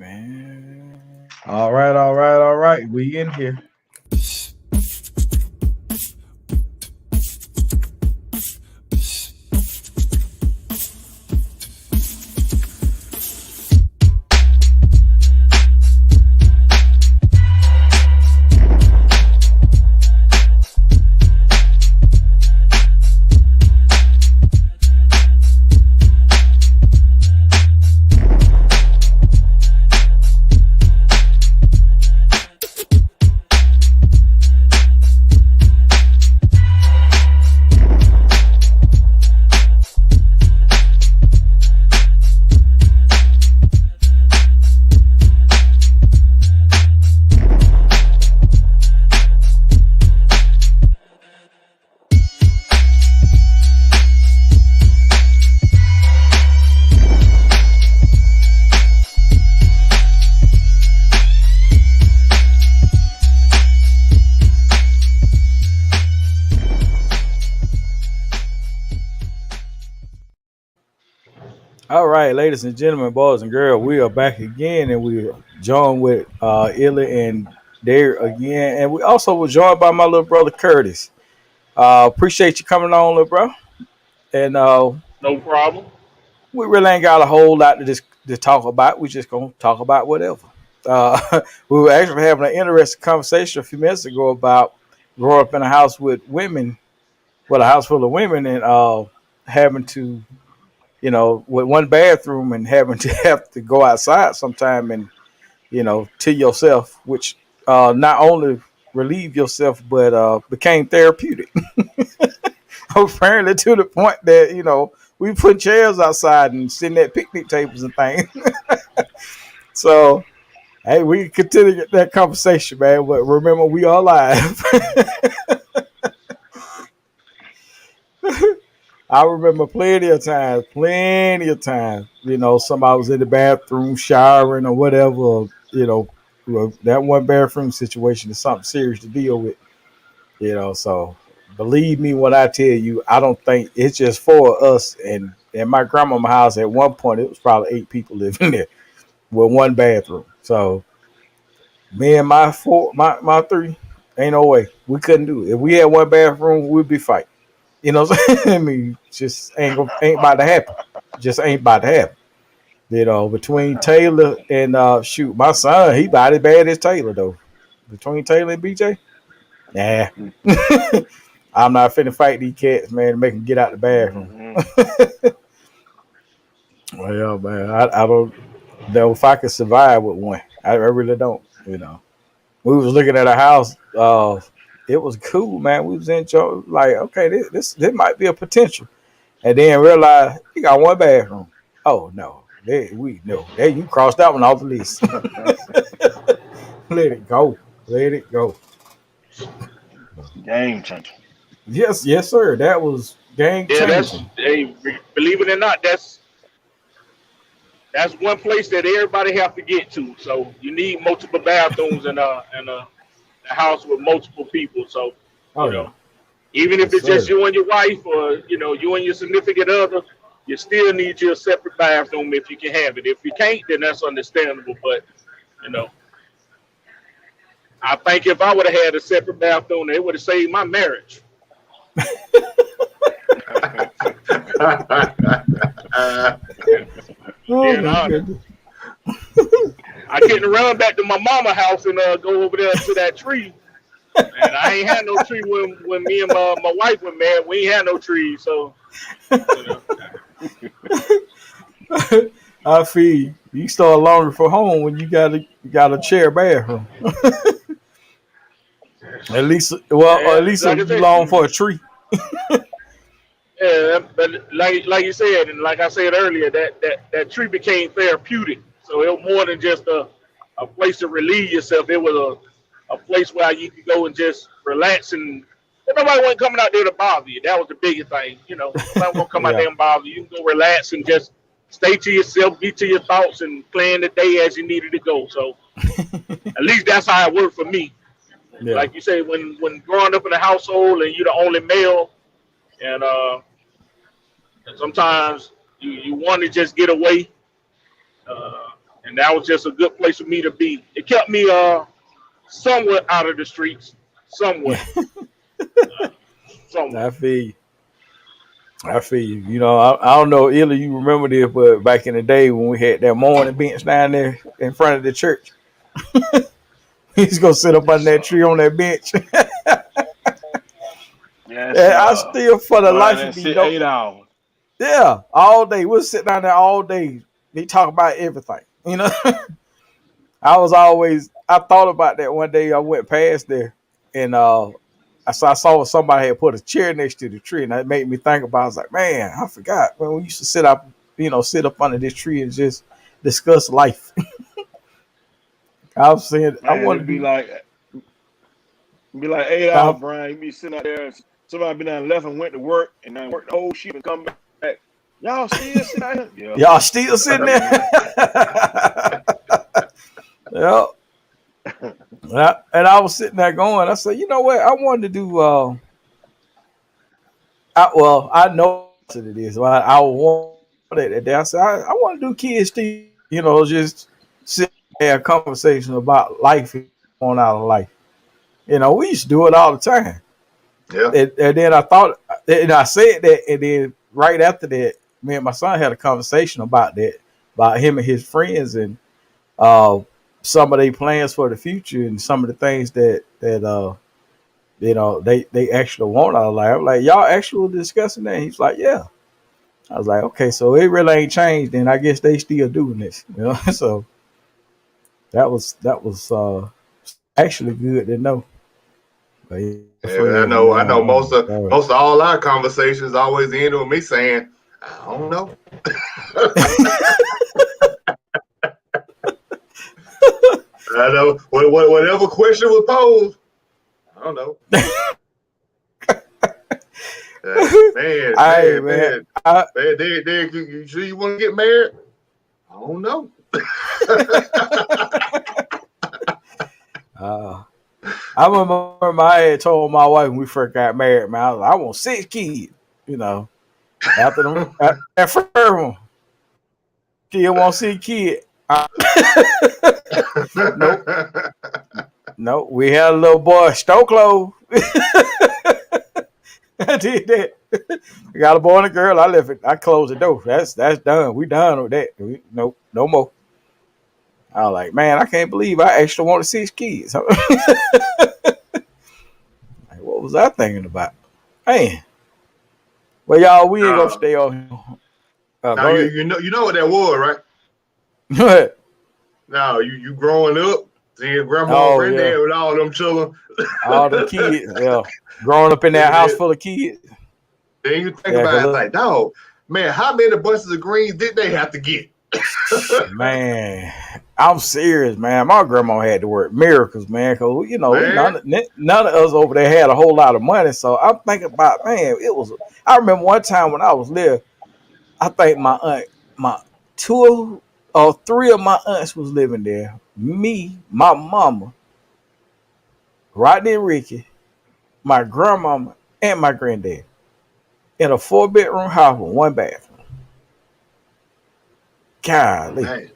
Man. All right, all right, all right. We in here. All right, ladies and gentlemen, boys and girls, we are back again, and we are joined with Illy and Derek again, and we also were joined by my little brother Curtis. Appreciate you coming on, little bro. And No problem. we really ain't got a whole lot to talk about. We just gonna talk about whatever. We were actually having an interesting conversation a few minutes ago about growing up in a house with women, well, a house full of women, and having to, with one bathroom and having to have to go outside sometime and, to yourself, which not only relieve yourself but became therapeutic. Apparently to the point that we put chairs outside and sitting at picnic tables and things. So hey, we can continue that conversation, man. But remember, we are live. I remember plenty of times. Somebody was in the bathroom showering or whatever. That one bathroom situation is something serious to deal with. So believe me when I tell you, I don't think it's just for us. And in my grandmama's house, at one point, it was probably 8 people living there with one bathroom. So me and my three, ain't no way we couldn't do it. If we had one bathroom, we'd be fighting. You know what I'm saying? I mean, just ain't about to happen. Just ain't about to happen. Between Taylor and shoot, my son, he about as bad as Taylor though. Between Taylor and BJ, nah. I'm not finna fight these cats, man, to make them get out the bathroom. Well, yeah, man, I don't know if I could survive with one. I really don't. We was looking at a house. It was cool, man. We was enjoying, like, okay, this might be a potential, and then realize you got one bathroom. Oh no, you crossed that one off the list. Let it go. Let it go. Game changer. Yes, yes, sir. That was game Yeah, that's changing. hey, believe it or not, that's one place that everybody have to get to. So you need multiple bathrooms in a house with multiple people. So Oh you yeah, know, even if yes, it's just sir. you and your wife, or you and your significant other, you still need your separate bathroom if you can have it. If you can't, then that's understandable. But you know, I think if I would have had a separate bathroom, it would have saved my marriage. Oh Being my honest. goodness. I couldn't run back to my mama house and go over there to that tree. And I ain't had no tree when me and my wife were married. We ain't had no trees, so you know. I feel you. You start longing for home when you got a chair bathroom. At least, well, or at Yeah, least like I you said, long for a tree. yeah, but like you said, and like I said earlier, that tree became therapeutic. So it was more than just a place to relieve yourself. It was a place where you could go and just relax, and nobody wasn't coming out there to bother you. That was the biggest thing. Nobody won't come out Yeah. there and bother you. You can go relax and just stay to yourself, be to your thoughts, and plan the day as you needed to go. So at least that's how it worked for me. Yeah. Like you say, when growing up in a household and you're the only male, and sometimes you want to just get away. Uh, and that was just a good place for me to be. It kept me somewhat out of the streets, somewhat, somewhat. I feel you. I feel you. You know, I don't know, Illy, you remember this, but back in the day when we had that morning bench down there in front of the church, he's gonna sit up under Yes, that tree on that bench. yes, And I still, for the go down life there of and me, sit don't. 8 hours. Yeah, all day. We'll sit down there all day. They talk about everything. You know, I thought about that one day. I went past there, and I saw somebody had put a chair next to the tree, and that made me think about. I was like, man, I forgot when we used to sit up under this tree and just discuss life. I was saying, I Man, want it'd to do. be like 8 hours, Uh, Brian. You be sitting out there. Somebody been down left and went to work, and then worked the whole shift and come back. Y'all still sitting out here? Yeah. y'all still sitting there? Yeah. And I was sitting there going. I said, you know what? I wanted to do. I know what it is. I want it. I said, I want to do kids still. You know, just sit and have a conversation about life on out of life. You know, we used to do it all the time. Yeah. And then I thought, and I said that, and then right after that, me and my son had a conversation about that, about him and his friends, and uh, some of their plans for the future, and some of the things that they actually want out of life. I'm like, y'all actually discussing that? And he's like, yeah. I was like, okay, so it really ain't changed, and I guess they still doing this, you know. So that was actually good to know. But yeah, Yeah, friends, I man, know oh my God. most of all our conversations always end with me saying, I don't know. I know whatever question was posed, I don't know. Hey man, You sure you want to get married? I don't know. I remember I had told my wife when we first got married, man, I was like, I want 6 kids. You know, after that first one, still want 6 kids. Nope, nope. We had a little boy, Stokelo. I did that. I got a boy and a girl. I left it. I closed the door. That's done. We done with that. Nope, no more. I was like, man, I can't believe I actually wanted 6 kids. Like, what was I thinking about? Man. Well, y'all, we ain't gonna uh, stay on here. now Go ahead. you know what that was, right? Go ahead. Now you growing up, seeing grandma and Oh yeah, granddad with all them children. all them kids. Yeah, growing up in that house then, full of kids. then you think Yeah, about it, it's cause like, dog, man, how many bunches of greens did they have to get? man, I'm serious, man. My grandma had to work miracles, man. Cause Man, none of us over there had a whole lot of money. So I'm thinking about, man, it was. I remember one time when I was there. I think my two or three of my aunts was living there. Me, my mama, Rodney and Ricky, my grandmama, and my granddad in a 4 bedroom house with one bathroom. Golly. man.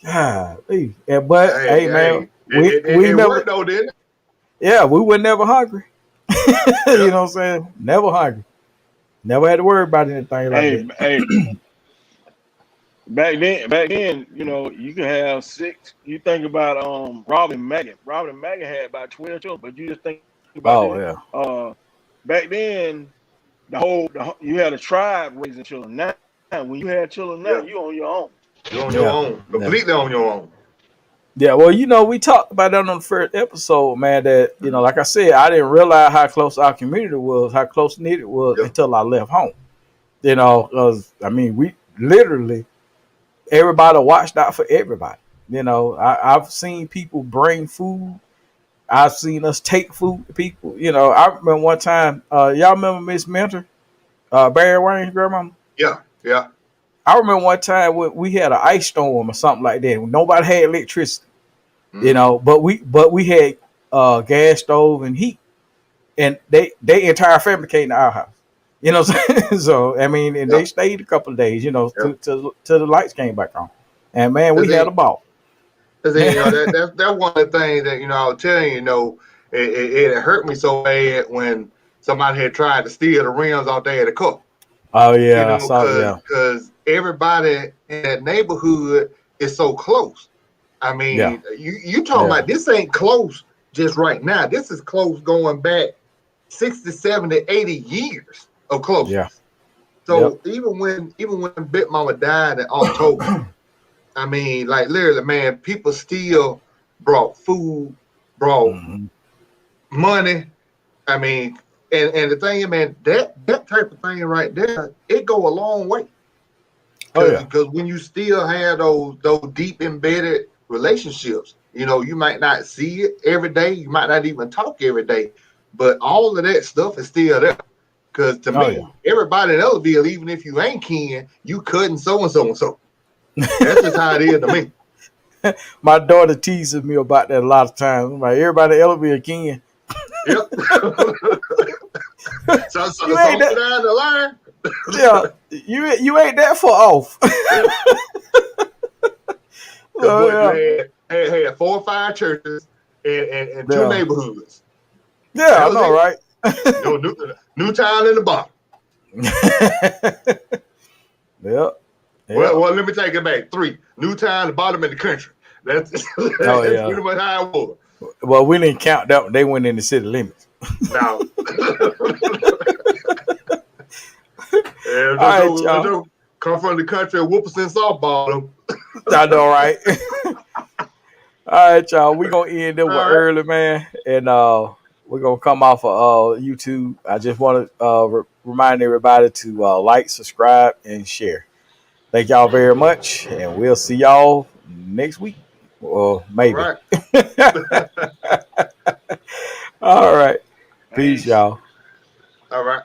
Golly. And, but Hey, hey man, hey, we it never worked though, didn't it? we were never hungry. Yeah. You know what I'm saying? Never hungry. Never had to worry about anything like that. Hey, back then, you could have six. You think about Robin and Megan. Robin and Megan had about 12 children, but you just think about Oh this. yeah. Back then, you had a tribe raising children. Now, when you had children, now Yeah. you on your own. You're on your Yeah. own. Yeah. Completely on your own. Yeah, well, we talked about that on the first episode, man. That like I said, I didn't realize how close our community was, how close knit it was Yeah. until I left home. Because I mean, we literally everybody watched out for everybody. I've seen people bring food. I've seen us take food to people. I remember one time. Y'all remember Miss Mentor, Barry Wayne's grandma? Yeah. Yeah. I remember one time when we had an ice storm or something like that. When nobody had electricity. Mm-hmm. But we had gas stove and heat, and they entire family came to our house. You know what I'm saying? So I mean, and they Yep. stayed a couple of days, you know, Yep. till the lights came back on. And man, we Cause had a ball. that's one of the things that I was telling you. It hurt me so bad when somebody had tried to steal the rims out there at the car. Oh yeah, I saw. Because Yeah, everybody in that neighborhood is so close. I yeah, mean, you talking yeah, about this ain't close just right now. This is close going back 60, 70, 80 years of yeah. closeness. Yep. So even when Big Mama died in October, I mean, like literally, man, people still brought food, brought Hmm. money. I mean, and the thing, man, that type of thing right there, it go a long way. Oh Because yeah. because when you still have those deep embedded relationships, you might not see it every day, you might not even talk every day, but all of that stuff is still there. Because to Oh yeah. me, everybody in Ellerville, even if you ain't kin, you couldn't so and so and so. That's just how it is to me. My daughter teases me about that a lot of times. I'm like, everybody else be a king. Yep. so You ain't somewhere that. down the line, Yeah, you ain't that far off. because So what you yeah, had 4 or 5 churches and 2 yeah, neighborhoods. yeah. That I was know, it. right? New town in the bottom. Yep, Well, yep. well, let me take it back. 3 new town, the bottom of the country. That's Oh that's yeah. pretty much how it was. Well, we didn't count that. They went in the city limits. Now, and All right, y'all. come from the country of Whooperson softball. I know, right? All right, y'all. We gonna end it with All right, early, man, and we're gonna come off of YouTube. I just want to remind everybody to like, subscribe, and share. Thank y'all very much, and we'll see y'all next week, or all maybe. right, All right, peace, Peace. y'all. all right.